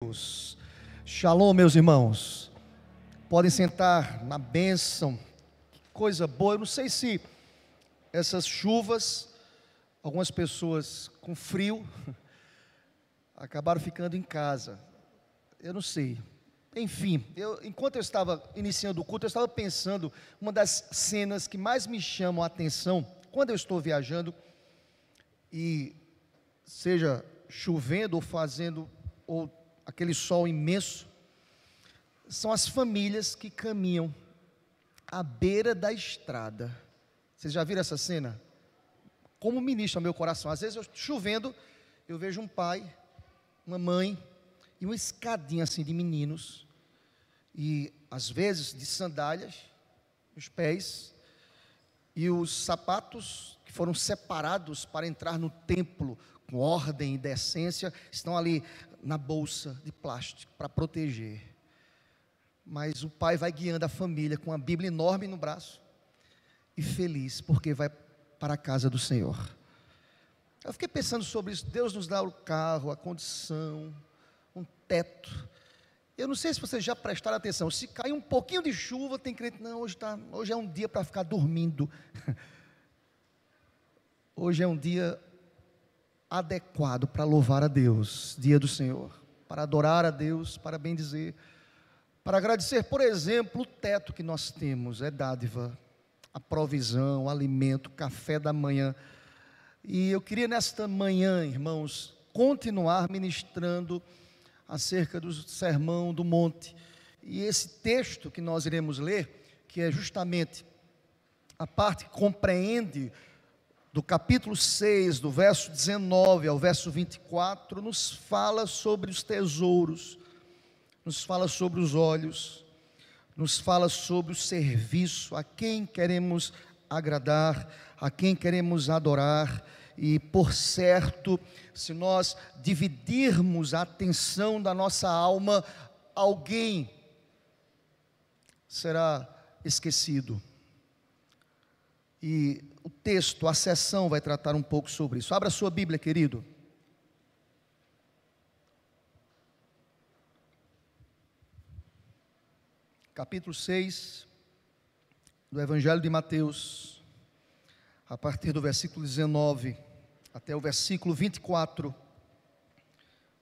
Deus. Shalom, meus irmãos. Podem sentar na bênção. Que coisa boa. Eu não sei se essas chuvas, algumas pessoas com frio, acabaram ficando em casa. Eu não sei. Enfim, enquanto eu estava iniciando o culto, eu estava pensando, uma das cenas que mais me chamam a atenção, quando eu estou viajando, e seja chovendo ou fazendo, ou aquele sol imenso, são as famílias que caminham à beira da estrada. Vocês já viram essa cena? Como ministra ao meu coração. Às vezes, chovendo, eu vejo um pai, uma mãe, e uma escadinha assim de meninos, e às vezes de sandálias, nos pés, e os sapatos que foram separados para entrar no templo, com ordem e decência, estão ali na bolsa de plástico, para proteger. Mas o pai vai guiando a família, com a Bíblia enorme no braço, e feliz, porque vai para a casa do Senhor. Eu fiquei pensando sobre isso. Deus nos dá o carro, a condição, um teto. Eu não sei se vocês já prestaram atenção, se cai um pouquinho de chuva, tem crente, não, hoje é um dia para ficar dormindo. Hoje é um dia adequado para louvar a Deus, dia do Senhor, para adorar a Deus, para bendizer, para agradecer, por exemplo, o teto que nós temos, é dádiva, a provisão, o alimento, café da manhã. E eu queria nesta manhã, irmãos, continuar ministrando acerca do Sermão do Monte, e esse texto que nós iremos ler, que é justamente a parte que compreende do capítulo 6, do verso 19 ao verso 24, nos fala sobre os tesouros, nos fala sobre os olhos, nos fala sobre o serviço, a quem queremos agradar, a quem queremos adorar. E por certo, se nós dividirmos a atenção da nossa alma, alguém será esquecido. E o texto, a sessão vai tratar um pouco sobre isso. Abra a sua Bíblia, querido. Capítulo 6 do Evangelho de Mateus, a partir do versículo 19 até o versículo 24.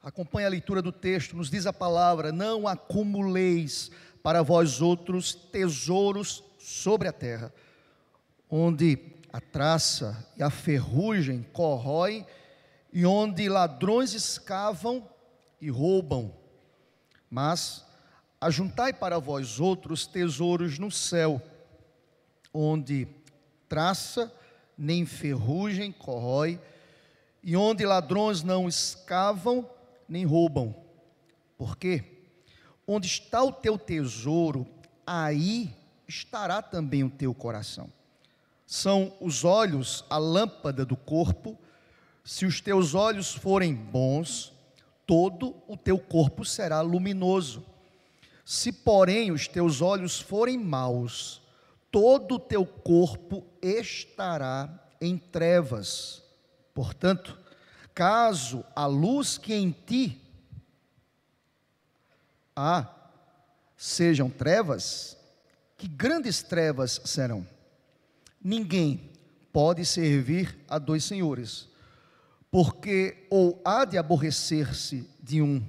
Acompanhe a leitura do texto. Nos diz a palavra: não acumuleis para vós outros tesouros sobre a terra, onde a traça e a ferrugem corroem, e onde ladrões escavam e roubam. Mas ajuntai para vós outros tesouros no céu, onde traça nem ferrugem corrói, e onde ladrões não escavam nem roubam. Porque onde está o teu tesouro, aí estará também o teu coração. São os olhos a lâmpada do corpo. Se os teus olhos forem bons, todo o teu corpo será luminoso. Se porém os teus olhos forem maus, todo o teu corpo estará em trevas. Portanto, caso a luz que em ti há sejam trevas, que grandes trevas serão. Ninguém pode servir a dois senhores, porque ou há de aborrecer-se de um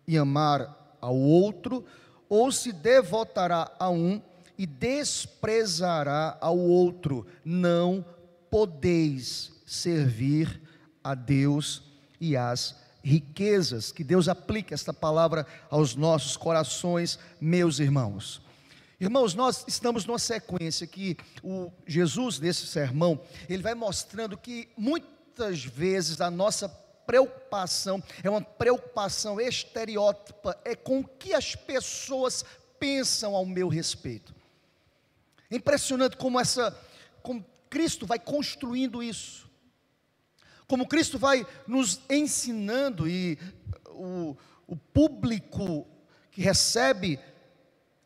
e amar ao outro, ou se devotará a um e desprezará ao outro. Não podeis servir a Deus e às riquezas. Que Deus aplique esta palavra aos nossos corações, meus irmãos. Irmãos, nós estamos numa sequência que o Jesus, nesse sermão, ele vai mostrando que muitas vezes a nossa preocupação é uma preocupação estereótipa, é com o que as pessoas pensam ao meu respeito. É impressionante como Cristo vai construindo isso, como Cristo vai nos ensinando, e o público que recebe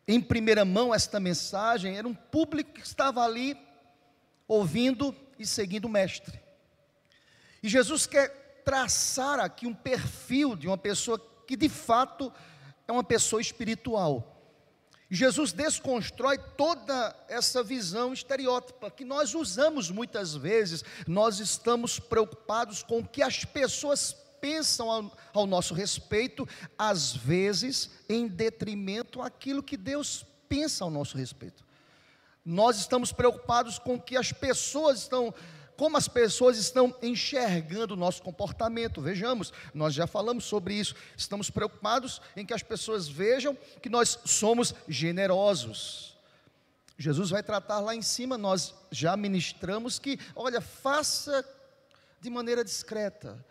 em primeira mão esta mensagem era um público que estava ali ouvindo e seguindo o mestre. E Jesus quer traçar aqui um perfil de uma pessoa que de fato é uma pessoa espiritual. Jesus desconstrói toda essa visão estereótipa que nós usamos muitas vezes. Nós estamos preocupados com o que as pessoas pensam ao nosso respeito, às vezes em detrimento àquilo que Deus pensa ao nosso respeito. Nós estamos preocupados com o que as pessoas estão, como as pessoas estão enxergando o nosso comportamento. Vejamos, nós já falamos sobre isso. Estamos preocupados em que as pessoas vejam que nós somos generosos. Jesus vai tratar lá em cima, nós já ministramos que, olha, faça de maneira discreta.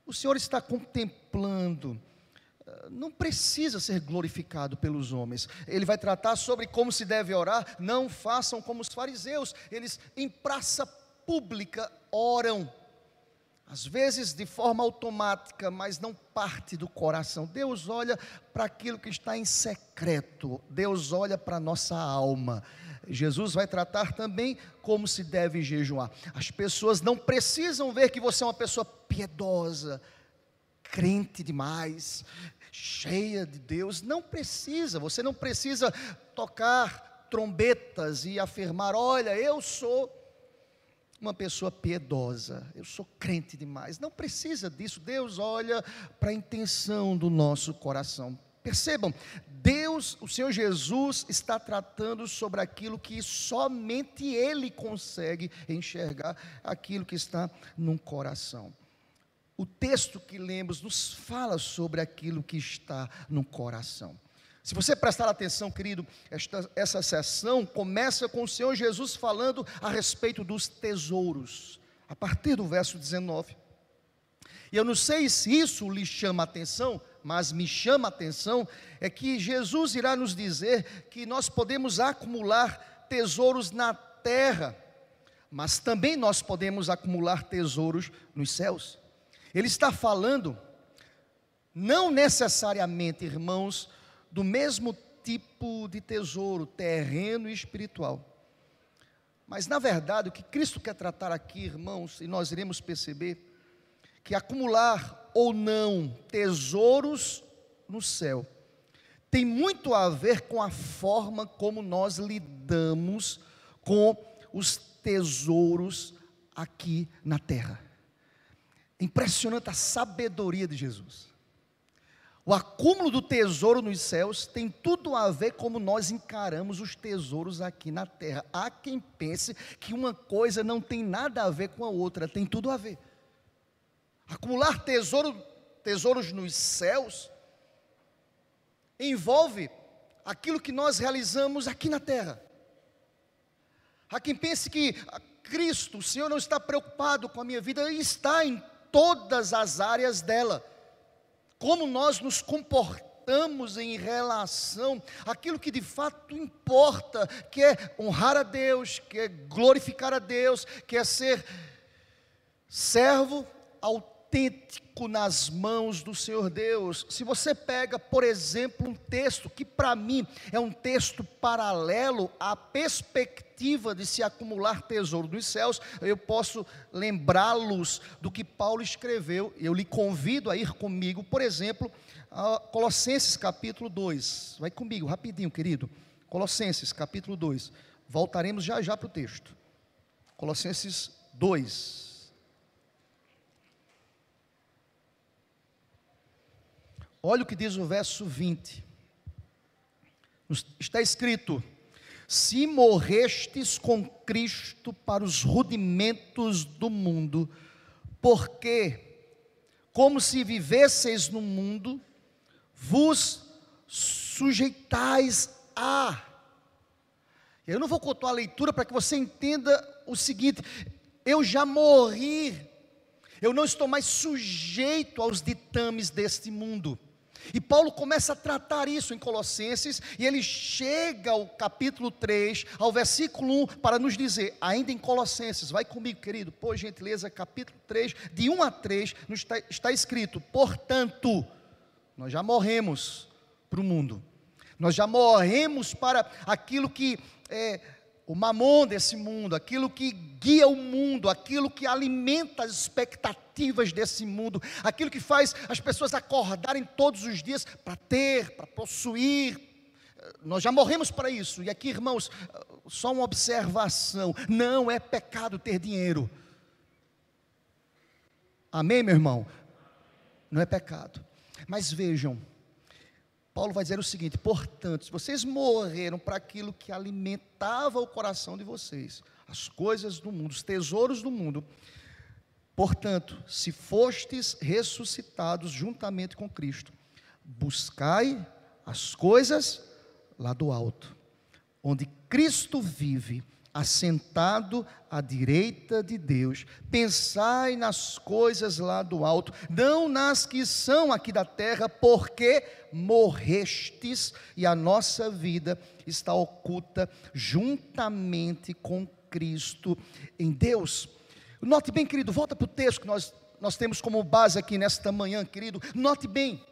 O Senhor está contemplando, não precisa ser glorificado pelos homens. Ele vai tratar sobre como se deve orar. Não façam como os fariseus, eles em praça pública oram, às vezes de forma automática, mas não parte do coração. Deus olha para aquilo que está em secreto, Deus olha para a nossa alma. Jesus vai tratar também como se deve jejuar. As pessoas não precisam ver que você é uma pessoa piedosa, crente demais, cheia de Deus. Não precisa, você não precisa tocar trombetas e afirmar: olha, eu sou uma pessoa piedosa, eu sou crente demais. Não precisa disso. Deus olha para a intenção do nosso coração. Percebam, Deus, o Senhor Jesus está tratando sobre aquilo que somente Ele consegue enxergar, aquilo que está no coração. O texto que lemos nos fala sobre aquilo que está no coração. Se você prestar atenção, querido, essa sessão começa com o Senhor Jesus falando a respeito dos tesouros, a partir do verso 19. E eu não sei se isso lhe chama a atenção, mas me chama a atenção, é que Jesus irá nos dizer que nós podemos acumular tesouros na terra, mas também nós podemos acumular tesouros nos céus. Ele está falando, não necessariamente, irmãos, do mesmo tipo de tesouro, terreno e espiritual. Mas na verdade, o que Cristo quer tratar aqui, irmãos, e nós iremos perceber, que acumular ou não tesouros no céu, tem muito a ver com a forma como nós lidamos com os tesouros aqui na terra. Impressionante a sabedoria de Jesus. O acúmulo do tesouro nos céus tem tudo a ver como nós encaramos os tesouros aqui na terra. Há quem pense que uma coisa não tem nada a ver com a outra, tem tudo a ver. Acumular tesouros nos céus envolve aquilo que nós realizamos aqui na terra. Há quem pense que Cristo, o Senhor, não está preocupado com a minha vida, Ele está em todas as áreas dela. Como nós nos comportamos em relação àquilo que de fato importa, que é honrar a Deus, que é glorificar a Deus, que é ser servo autêntico nas mãos do Senhor Deus. Se você pega, por exemplo, um texto que para mim é um texto paralelo à perspectiva de se acumular tesouro dos céus, eu posso lembrá-los do que Paulo escreveu. Eu lhe convido a ir comigo, por exemplo, a Colossenses capítulo 2, vai comigo rapidinho, querido. Colossenses capítulo 2, voltaremos já já para o texto. Colossenses 2. Olha o que diz o verso 20, está escrito: se morrestes com Cristo para os rudimentos do mundo, porque, como se vivesseis no mundo, vos sujeitais a... Eu não vou contar a leitura para que você entenda o seguinte: eu já morri, eu não estou mais sujeito aos ditames deste mundo. E Paulo começa a tratar isso em Colossenses, e ele chega ao capítulo 3, ao versículo 1, para nos dizer, ainda em Colossenses, vai comigo, querido, por gentileza, capítulo 3, de 1 a 3, está escrito: portanto, nós já morremos para o mundo, nós já morremos para aquilo que o mamon desse mundo, aquilo que guia o mundo, aquilo que alimenta as expectativas desse mundo, aquilo que faz as pessoas acordarem todos os dias para ter, para possuir. Nós já morremos para isso. E aqui, irmãos, só uma observação: não é pecado ter dinheiro. Amém, meu irmão? Não é pecado. Mas vejam, Paulo vai dizer o seguinte: portanto, se vocês morreram para aquilo que alimentava o coração de vocês, as coisas do mundo, os tesouros do mundo, portanto, se fostes ressuscitados juntamente com Cristo, buscai as coisas lá do alto, onde Cristo vive, assentado à direita de Deus. Pensai nas coisas lá do alto, não nas que são aqui da terra, porque morrestes e a nossa vida está oculta juntamente com Cristo em Deus. Note bem, querido, volta para o texto que nós temos como base aqui nesta manhã, querido. Note bem,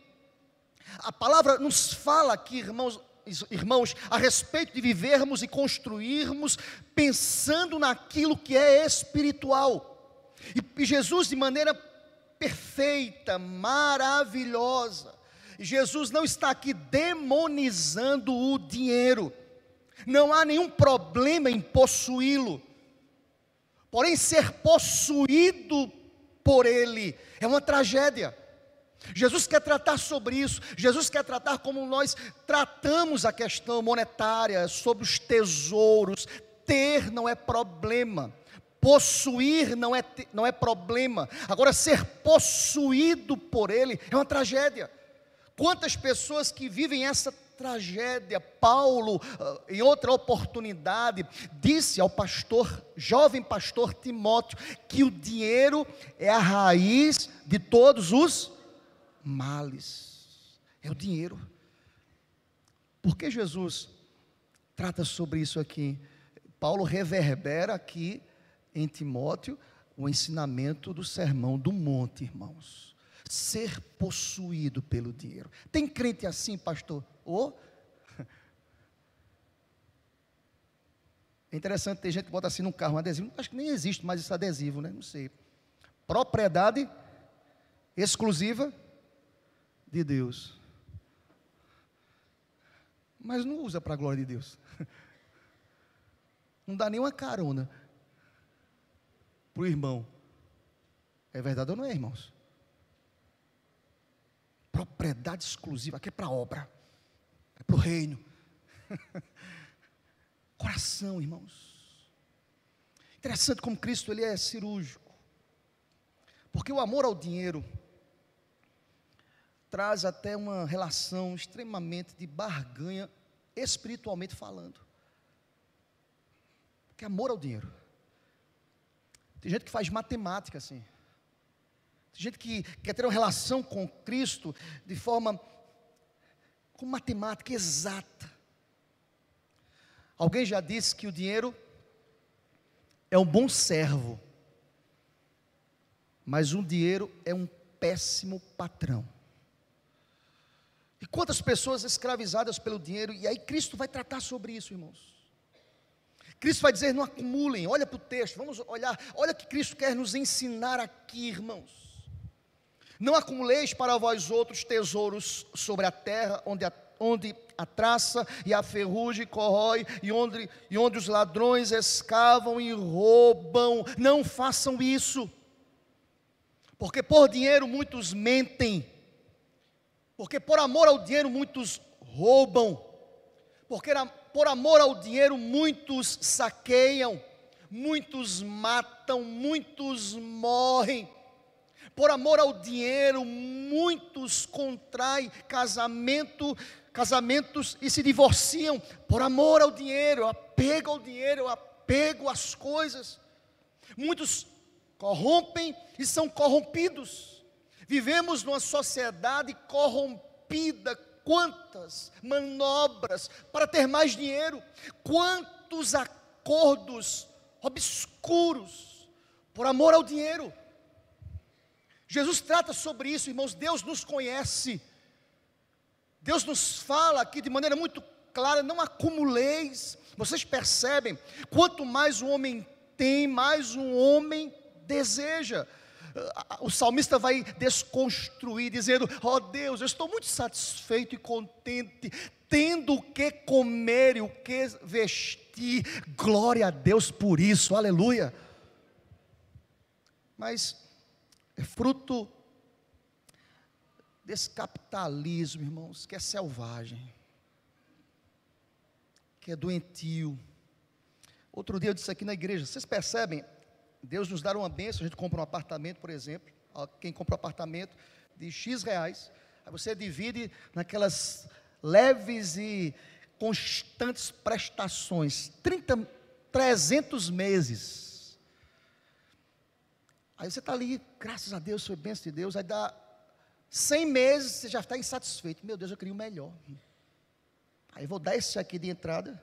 a palavra nos fala aqui, irmãos, a respeito de vivermos e construirmos pensando naquilo que é espiritual. E Jesus, de maneira perfeita, maravilhosa, Jesus não está aqui demonizando o dinheiro. Não há nenhum problema em possuí-lo. Porém, ser possuído por ele é uma tragédia. Jesus quer tratar sobre isso. Jesus quer tratar como nós tratamos a questão monetária, sobre os tesouros. Ter não é problema, possuir não é problema. Agora, ser possuído por ele é uma tragédia. Quantas pessoas que vivem essa tragédia. Paulo, em outra oportunidade, disse ao jovem pastor Timóteo, que o dinheiro é a raiz de todos os males. É o dinheiro. Por que Jesus trata sobre isso aqui? Paulo reverbera aqui em Timóteo o ensinamento do Sermão do Monte, irmãos. Ser possuído pelo dinheiro. Tem crente assim, pastor? É interessante, tem gente que bota assim no carro um adesivo. Acho que nem existe mais esse adesivo, né? Não sei. Propriedade exclusiva de Deus. Mas não usa para a glória de Deus. Não dá nenhuma carona para o irmão. É verdade ou não é, irmãos? Propriedade exclusiva, aqui é para a obra, é para o reino. Coração, irmãos. Interessante como Cristo ele é cirúrgico. Porque o amor ao dinheiro traz até uma relação extremamente de barganha, espiritualmente falando. Porque amor ao dinheiro. Tem gente que faz matemática assim. Tem gente que quer ter uma relação com Cristo de forma, com matemática exata. Alguém já disse que o dinheiro é um bom servo, mas o dinheiro é um péssimo patrão. E quantas pessoas escravizadas pelo dinheiro, e aí Cristo vai tratar sobre isso, irmãos. Cristo vai dizer: não acumulem. Olha para o texto, vamos olhar, olha o que Cristo quer nos ensinar aqui, irmãos. Não acumuleis para vós outros tesouros sobre a terra, onde a traça e a ferrugem corrói, e onde os ladrões escavam e roubam. Não façam isso, porque por dinheiro muitos mentem, porque por amor ao dinheiro muitos roubam, porque por amor ao dinheiro muitos saqueiam, muitos matam, muitos morrem. Por amor ao dinheiro muitos contraem casamentos e se divorciam. Por amor ao dinheiro, apego ao dinheiro, apego às coisas. Muitos corrompem e são corrompidos. Vivemos numa sociedade corrompida. Quantas manobras para ter mais dinheiro, quantos acordos obscuros por amor ao dinheiro. Jesus trata sobre isso, irmãos. Deus nos conhece, Deus nos fala aqui de maneira muito clara: não acumuleis. Vocês percebem? Quanto mais o homem tem, mais um homem deseja. O salmista vai desconstruir, dizendo: ó Deus, eu estou muito satisfeito e contente, tendo o que comer e o que vestir. Glória a Deus por isso, aleluia. Mas é fruto desse capitalismo, irmãos, que é selvagem, que é doentio. Outro dia eu disse aqui na igreja: vocês percebem? Deus nos dá uma bênção, a gente compra um apartamento, por exemplo. Quem compra um apartamento de X reais, aí você divide naquelas leves e constantes prestações, 300 meses. Aí você está ali, graças a Deus, foi bênção de Deus. Aí dá 100 meses, você já está insatisfeito. Meu Deus, eu queria o melhor. Aí vou dar esse aqui de entrada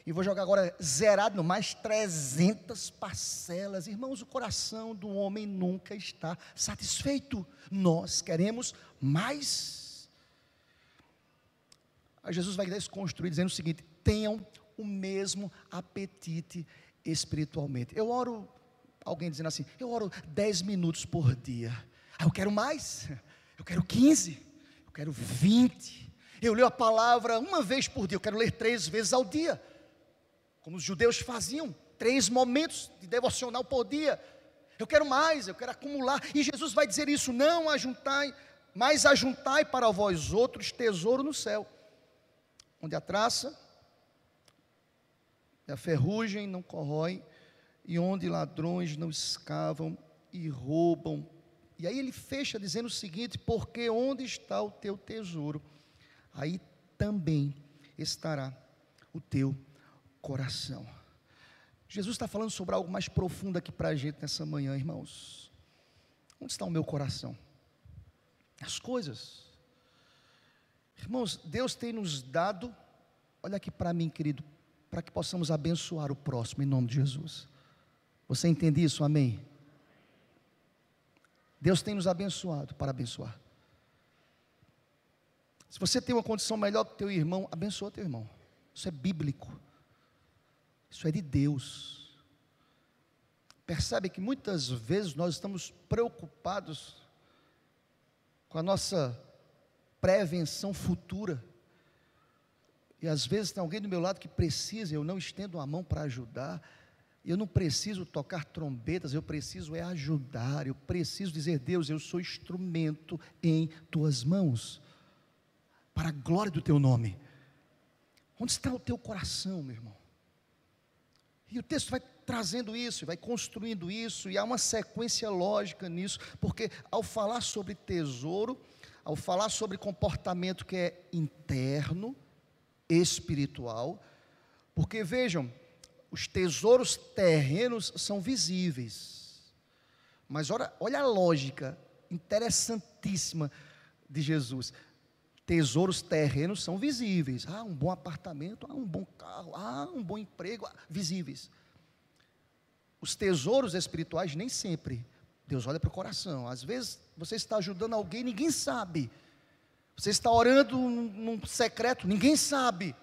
e vou jogar agora zerado, mais 300 parcelas. Irmãos, o coração do homem nunca está satisfeito. Nós queremos mais. Aí Jesus vai desconstruir dizendo o seguinte: tenham o mesmo apetite espiritualmente. Eu oro, alguém dizendo assim: eu oro 10 minutos por dia. Eu quero mais, eu quero 15, eu quero 20. Eu leio a palavra uma vez por dia, eu quero ler 3 vezes ao dia, como os judeus faziam, 3 momentos de devocional por dia. Eu quero mais, eu quero acumular. E Jesus vai dizer isso: não ajuntai, mas ajuntai para vós outros tesouro no céu, onde a traça e a ferrugem não corroem, e onde ladrões não escavam e roubam. E aí ele fecha dizendo o seguinte: porque onde está o teu tesouro, aí também estará o teu coração. Jesus está falando sobre algo mais profundo aqui para a gente nessa manhã, irmãos. Onde está o meu coração? As coisas. Irmãos, Deus tem nos dado, olha aqui para mim, querido, para que possamos abençoar o próximo, em nome de Jesus. Você entende isso? Amém? Deus tem nos abençoado para abençoar. Se você tem uma condição melhor que o teu irmão, abençoa teu irmão. Isso é bíblico. Isso é de Deus. Percebe que muitas vezes nós estamos preocupados com a nossa prevenção futura. E às vezes tem alguém do meu lado que precisa, eu não estendo a mão para ajudar. Eu não preciso tocar trombetas, eu preciso ajudar. Eu preciso dizer: Deus, eu sou instrumento em tuas mãos, para a glória do teu nome. Onde está o teu coração, meu irmão? E o texto vai trazendo isso, vai construindo isso, e há uma sequência lógica nisso, porque ao falar sobre tesouro, ao falar sobre comportamento que é interno, espiritual, porque vejam, os tesouros terrenos são visíveis, mas olha a lógica interessantíssima de Jesus. Tesouros terrenos são visíveis. Um bom apartamento, um bom carro, um bom emprego, visíveis. Os tesouros espirituais nem sempre. Deus olha para o coração. Às vezes você está ajudando alguém, ninguém sabe. Você está orando num secreto, ninguém sabe.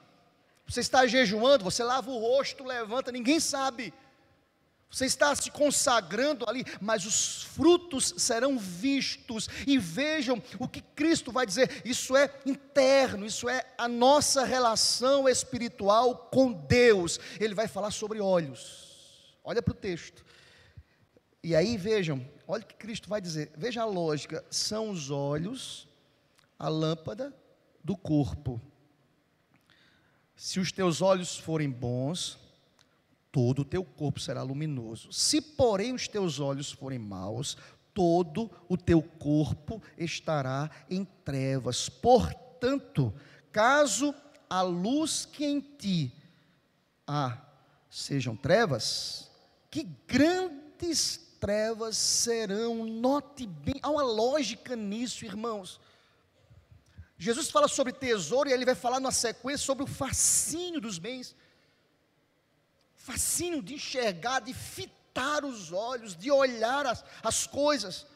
Você está jejuando, você lava o rosto, levanta, ninguém sabe. Você está se consagrando ali, mas os frutos serão vistos. E vejam o que Cristo vai dizer: isso é interno, isso é a nossa relação espiritual com Deus. Ele vai falar sobre olhos. Olha para o texto. E aí vejam, olha o que Cristo vai dizer. Veja a lógica: são os olhos a lâmpada do corpo. Se os teus olhos forem bons, todo o teu corpo será luminoso. Se porém os teus olhos forem maus, todo o teu corpo estará em trevas. Portanto, caso a luz que em ti há sejam trevas, que grandes trevas serão. Note bem, há uma lógica nisso, irmãos. Jesus fala sobre tesouro e ele vai falar na sequência sobre o fascínio dos bens. Fascínio de enxergar, de fitar os olhos, de olhar as coisas.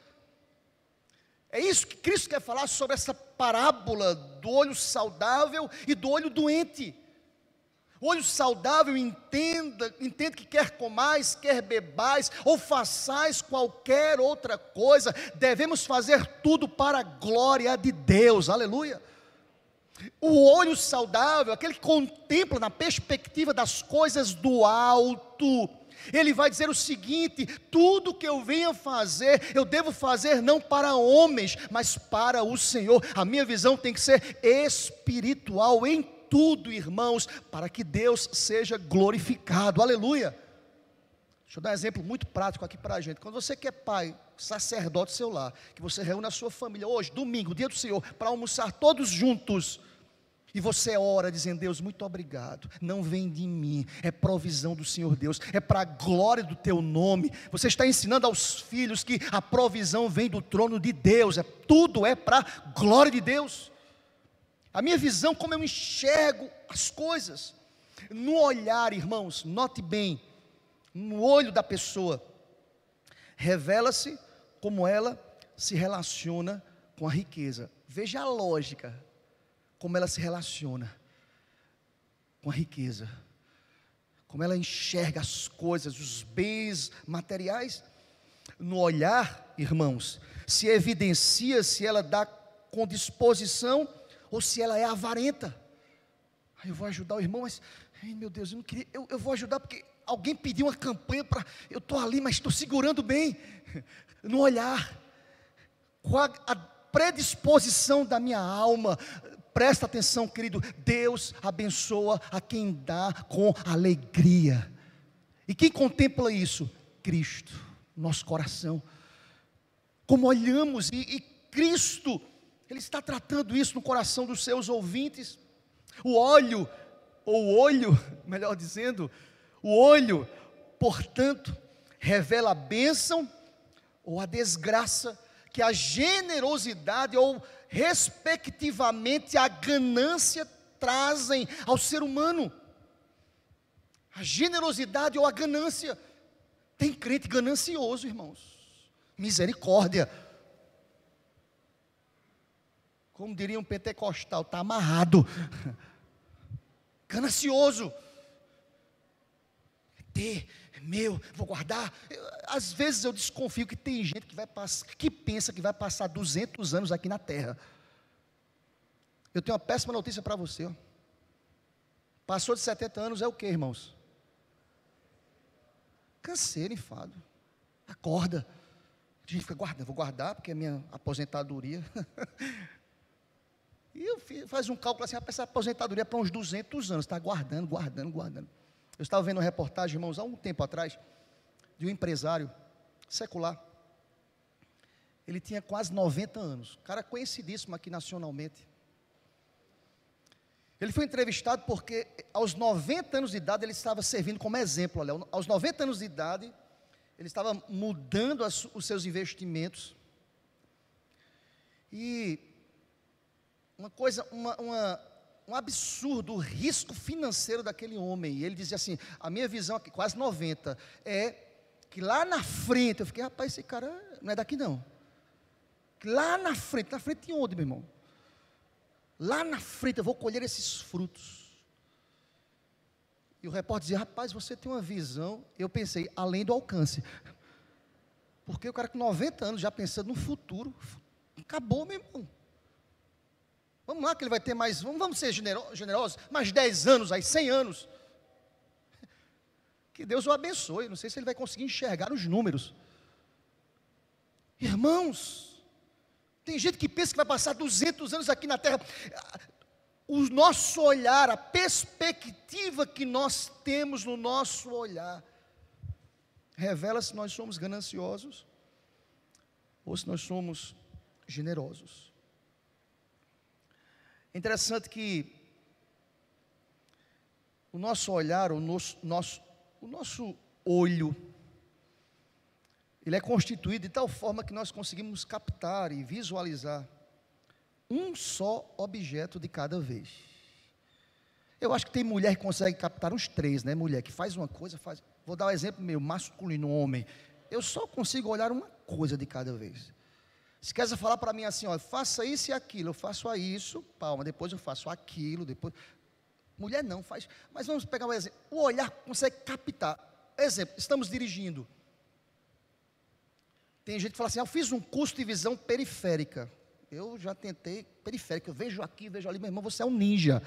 É isso que Cristo quer falar sobre essa parábola do olho saudável e do olho doente. O olho saudável entende que quer comais, quer bebais, ou façais qualquer outra coisa, devemos fazer tudo para a glória de Deus, aleluia. O olho saudável, aquele que contempla na perspectiva das coisas do alto, ele vai dizer o seguinte: tudo que eu venha fazer, eu devo fazer não para homens, mas para o Senhor. A minha visão tem que ser espiritual em tudo, irmãos, para que Deus seja glorificado, aleluia. Deixa eu dar um exemplo muito prático aqui para a gente. Quando você que é pai, sacerdote do seu lar, que você reúne a sua família hoje, domingo, dia do Senhor, para almoçar todos juntos, e você ora dizendo: Deus, muito obrigado, não vem de mim, é provisão do Senhor Deus, é para a glória do teu nome. Você está ensinando aos filhos que a provisão vem do trono de Deus, tudo é para a glória de Deus. A minha visão, como eu enxergo as coisas, no olhar, irmãos, note bem, no olho da pessoa, revela-se como ela se relaciona com a riqueza. Veja a lógica, como ela se relaciona com a riqueza, como ela enxerga as coisas, os bens materiais. No olhar, irmãos, se evidencia se ela dá com disposição ou se ela é avarenta. Eu vou ajudar o irmão, mas, ai meu Deus, eu não queria, eu vou ajudar porque alguém pediu uma campanha para, eu estou ali, mas estou segurando bem. No olhar, com a predisposição da minha alma. Presta atenção, querido, Deus abençoa a quem dá com alegria. E quem contempla isso? Cristo, nosso coração. Como olhamos, e Cristo, Ele está tratando isso no coração dos seus ouvintes. O olho, ou o olho, melhor dizendo, o olho, portanto, revela a bênção ou a desgraça que a generosidade ou respectivamente a ganância trazem ao ser humano. A generosidade ou a ganância. Tem crente ganancioso, irmãos. Misericórdia. Como diria um pentecostal, está amarrado. Ganancioso. Ter, meu, vou guardar. Às vezes eu desconfio que tem gente que pensa que vai passar 200 anos aqui na terra. Eu tenho uma péssima notícia para você. Ó. Passou de 70 anos é o que, irmãos? Canseiro, enfado. Acorda. A gente fica guardando, vou guardar porque é minha aposentadoria. E faz um cálculo assim, essa aposentadoria é para uns 200 anos, está guardando. Eu estava vendo uma reportagem, irmãos, há um tempo atrás, de um empresário secular. Ele tinha quase 90 anos, cara conhecidíssimo aqui nacionalmente. Ele foi entrevistado porque aos 90 anos de idade ele estava servindo como exemplo. Olha, aos 90 anos de idade, ele estava mudando os seus investimentos. E uma coisa, um absurdo, o risco financeiro daquele homem. E ele dizia assim, a minha visão aqui, quase 90, é que lá na frente, eu fiquei, rapaz, esse cara não é daqui não. Lá na frente tinha onde, meu irmão? Lá na frente eu vou colher esses frutos. E o repórter dizia, rapaz, você tem uma visão, eu pensei, além do alcance. Porque o cara com 90 anos já pensando no futuro, acabou, meu irmão. Vamos lá que ele vai ter mais, vamos ser generosos, mais 10 anos aí, 100 anos. Que Deus o abençoe, não sei se ele vai conseguir enxergar os números. Irmãos, tem gente que pensa que vai passar 200 anos aqui na terra. O nosso olhar, a perspectiva que nós temos no nosso olhar, revela se nós somos gananciosos ou se nós somos generosos. É interessante que o nosso olhar, o nosso olho, ele é constituído de tal forma que nós conseguimos captar e visualizar um só objeto de cada vez. Eu acho que tem mulher que consegue captar uns 3, né? Mulher que faz uma coisa, faz. Vou dar um exemplo meu, masculino, homem. Eu só consigo olhar uma coisa de cada vez. Se quer falar para mim assim, ó, faça isso e aquilo, eu faço isso, palma, depois eu faço aquilo, depois. Mulher não faz. Mas vamos pegar um exemplo. O olhar consegue captar. Exemplo, estamos dirigindo. Tem gente que fala assim, eu fiz um curso de visão periférica. Eu já tentei periférica, eu vejo aqui, vejo ali, meu irmão, você é um ninja.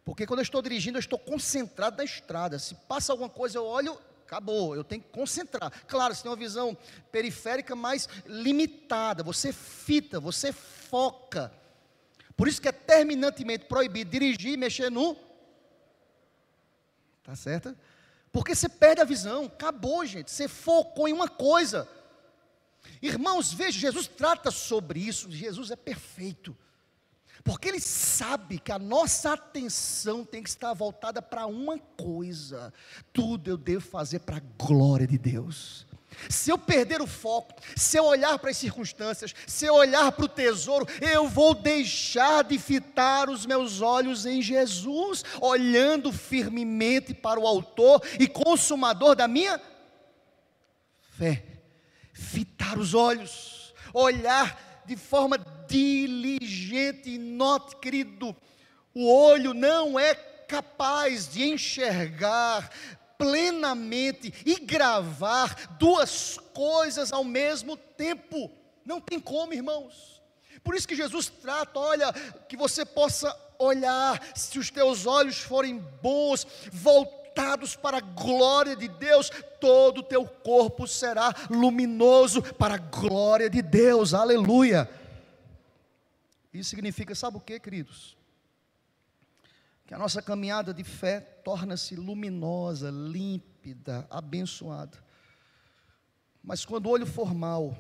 Porque quando eu estou dirigindo, eu estou concentrado na estrada. Se passa alguma coisa, eu olho, acabou, eu tenho que concentrar. Claro, você tem uma visão periférica mais limitada, você fita, você foca. Por isso que é terminantemente proibido dirigir e mexer no... Tá certo? Porque você perde a visão, acabou, gente, você focou em uma coisa. Irmãos, veja, Jesus trata sobre isso, Jesus é perfeito. Porque Ele sabe que a nossa atenção tem que estar voltada para uma coisa. Tudo eu devo fazer para a glória de Deus. Se eu perder o foco, se eu olhar para as circunstâncias, se eu olhar para o tesouro, eu vou deixar de fitar os meus olhos em Jesus, olhando firmemente para o autor e consumador da minha fé. Fitar os olhos, olhar de forma diligente. E note, querido, o olho não é capaz de enxergar plenamente e gravar duas coisas ao mesmo tempo. Não tem como, irmãos. Por isso que Jesus trata, olha, que você possa olhar, se os teus olhos forem bons, voltados para a glória de Deus, todo o teu corpo será luminoso para a glória de Deus, aleluia. Isso significa, sabe o que, queridos? Que a nossa caminhada de fé torna-se luminosa, límpida, abençoada. Mas quando o olho for mau,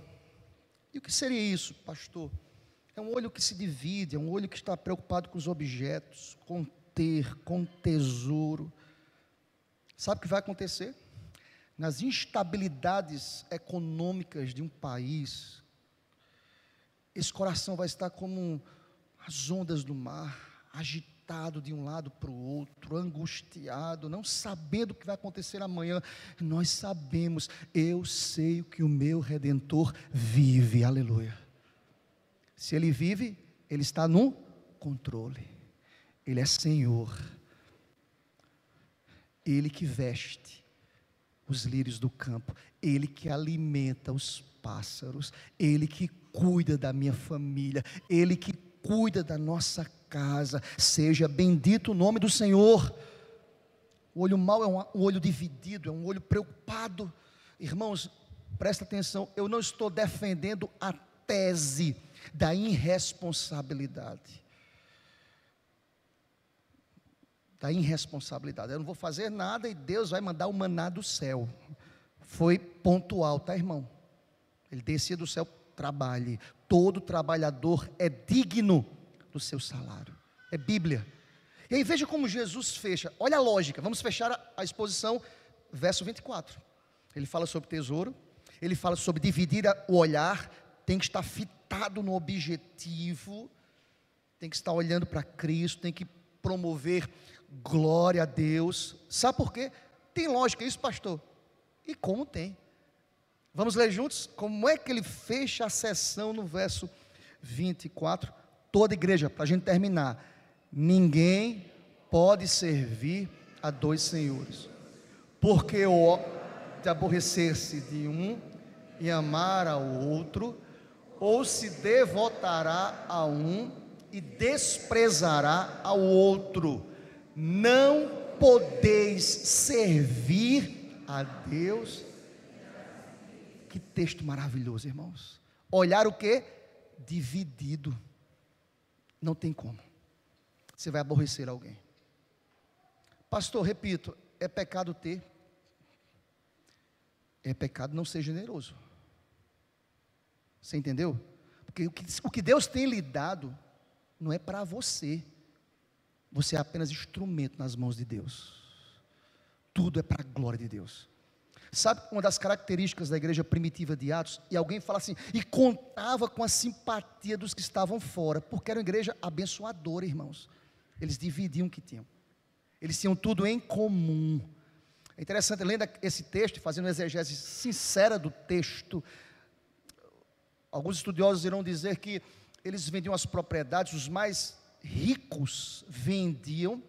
e o que seria isso, pastor? É um olho que se divide, é um olho que está preocupado com os objetos, com ter, com tesouro. Sabe o que vai acontecer? Nas instabilidades econômicas de um país, esse coração vai estar como as ondas do mar, agitado de um lado para o outro, angustiado, não sabendo o que vai acontecer amanhã. Nós sabemos, eu sei que o meu Redentor vive, aleluia. Se Ele vive, Ele está no controle, Ele é Senhor, Ele que veste os lírios do campo, Ele que alimenta os pássaros, Ele que cuida da minha família, Ele que cuida da nossa casa. Seja bendito o nome do Senhor. O olho mau é um olho dividido, é um olho preocupado. Irmãos, presta atenção, eu não estou defendendo a tese da irresponsabilidade. Da irresponsabilidade. Eu não vou fazer nada e Deus vai mandar o maná do céu. Foi pontual, tá, irmão? Ele descia do céu, trabalhe. Todo trabalhador é digno do seu salário. É Bíblia. E aí veja como Jesus fecha. Olha a lógica. Vamos fechar a exposição, verso 24. Ele fala sobre tesouro. Ele fala sobre dividir o olhar. Tem que estar fitado no objetivo. Tem que estar olhando para Cristo. Tem que promover glória a Deus. Sabe por quê? Tem lógica isso, pastor? E como tem? Vamos ler juntos? Como é que ele fecha a sessão no verso 24? Toda igreja, para a gente terminar. Ninguém pode servir a dois senhores, porque de aborrecer-se de um e amar ao outro, ou se devotará a um e desprezará ao outro. Não podeis servir a Deus. Que texto maravilhoso, irmãos. Olhar o quê? Dividido. Não tem como. Você vai aborrecer alguém. Pastor, repito, é pecado ter. É pecado não ser generoso. Você entendeu? Porque o que Deus tem lhe dado não é para você. Você é apenas instrumento nas mãos de Deus. Tudo é para a glória de Deus. Sabe uma das características da igreja primitiva de Atos? E alguém fala assim, e contava com a simpatia dos que estavam fora, porque era uma igreja abençoadora, irmãos. Eles dividiam o que tinham. Eles tinham tudo em comum. É interessante, lendo esse texto, fazendo uma exegese sincera do texto, alguns estudiosos irão dizer que eles vendiam as propriedades, os mais ricos vendiam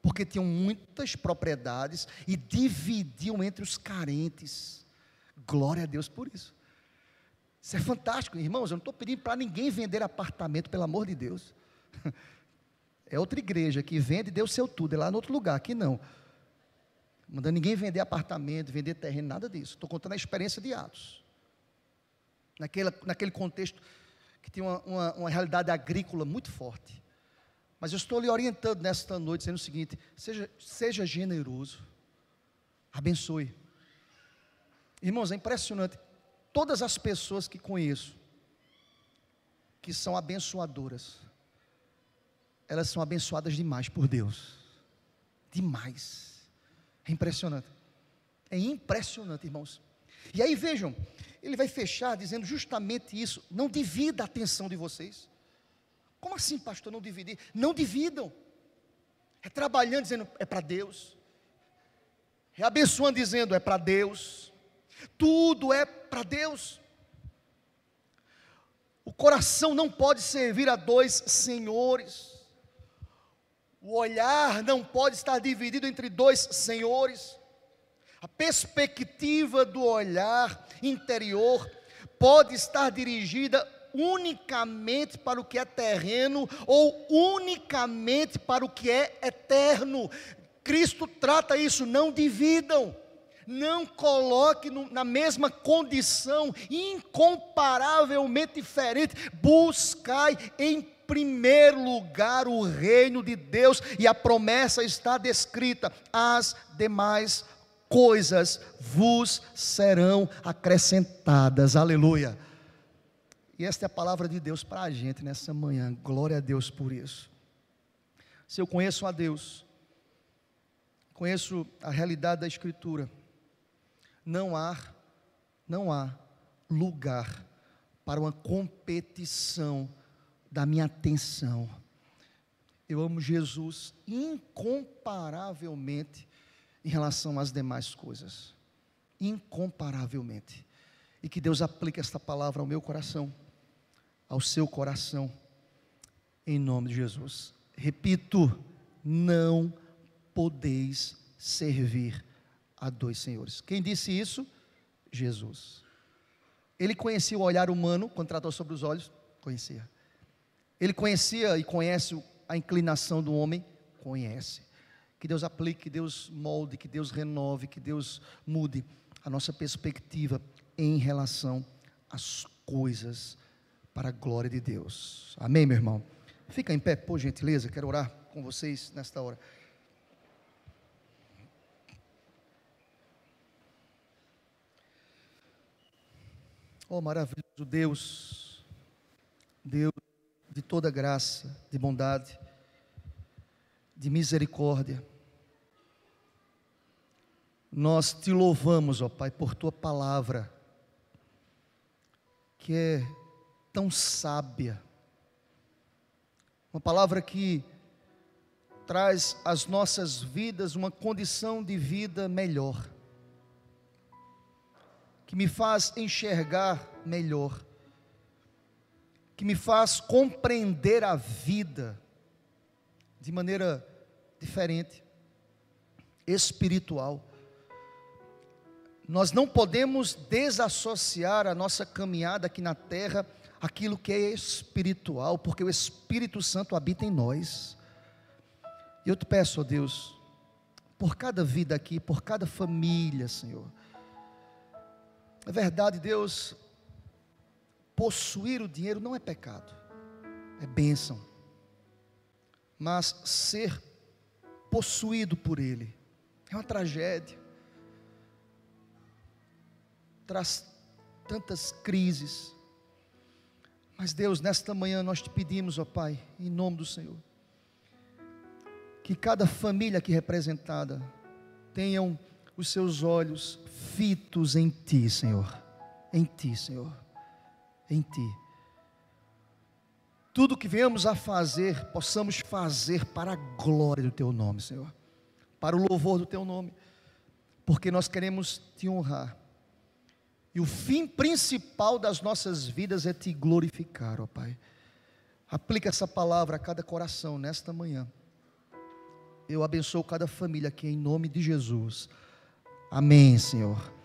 porque tinham muitas propriedades e dividiam entre os carentes. Glória a Deus por isso. Isso é fantástico, irmãos. Eu não estou pedindo para ninguém vender apartamento, pelo amor de Deus. É outra igreja que vende e deu seu tudo, é lá no outro lugar, aqui não. Mandando ninguém vender apartamento, vender terreno, nada disso. Estou contando a experiência de Atos. Naquele contexto que tinha uma realidade agrícola muito forte. Mas eu estou lhe orientando nesta noite, dizendo o seguinte: seja generoso, abençoe. Irmãos, é impressionante, todas as pessoas que conheço, que são abençoadoras, elas são abençoadas demais por Deus, demais, é impressionante, irmãos. E aí vejam, ele vai fechar dizendo justamente isso: não divida a atenção de vocês. Como assim, pastor, não dividir? Não dividam, é trabalhando dizendo é para Deus, é abençoando dizendo é para Deus, tudo é para Deus. O coração não pode servir a dois senhores, o olhar não pode estar dividido entre dois senhores. A perspectiva do olhar interior pode estar dirigida unicamente para o que é terreno ou unicamente para o que é eterno. Cristo trata isso: não dividam, não coloque na mesma condição, incomparavelmente diferente. Buscai em primeiro lugar o reino de Deus, e a promessa está descrita: as demais coisas vos serão acrescentadas. Aleluia. E esta é a palavra de Deus para a gente nessa manhã. Glória a Deus por isso. Se eu conheço a Deus, conheço a realidade da Escritura, não há lugar para uma competição da minha atenção. Eu amo Jesus incomparavelmente em relação às demais coisas, incomparavelmente. E que Deus aplique esta palavra ao meu coração, ao seu coração, em nome de Jesus. Repito: não podeis servir a dois senhores. Quem disse isso? Jesus. Ele conhecia o olhar humano quando tratou sobre os olhos? Conhecia. Ele conhecia e conhece a inclinação do homem? Conhece. Que Deus aplique, que Deus molde, que Deus renove, que Deus mude a nossa perspectiva em relação às coisas para a glória de Deus. Amém, meu irmão? Fica em pé, por gentileza, quero orar com vocês nesta hora. Oh, maravilhoso Deus, Deus de toda graça, de bondade, de misericórdia, nós te louvamos, ó Pai, por tua palavra, que é tão sábia, uma palavra que traz às nossas vidas uma condição de vida melhor, que me faz enxergar melhor, que me faz compreender a vida de maneira diferente, espiritual. Nós não podemos desassociar a nossa caminhada aqui na terra aquilo que é espiritual, porque o Espírito Santo habita em nós. Eu te peço, ó Deus, por cada vida aqui, por cada família, Senhor. É verdade, Deus, possuir o dinheiro não é pecado, é bênção. Mas ser possuído por ele é uma tragédia, traz tantas crises. Mas Deus, nesta manhã nós te pedimos, ó Pai, em nome do Senhor, que cada família aqui representada tenham os seus olhos fitos em Ti, Senhor, em Ti, Senhor, em Ti. Tudo que venhamos a fazer, possamos fazer para a glória do Teu nome, Senhor, para o louvor do Teu nome, porque nós queremos Te honrar, e o fim principal das nossas vidas é Te glorificar, ó Pai. Aplica essa palavra a cada coração nesta manhã, eu abençoo cada família aqui em nome de Jesus. Amém, Senhor.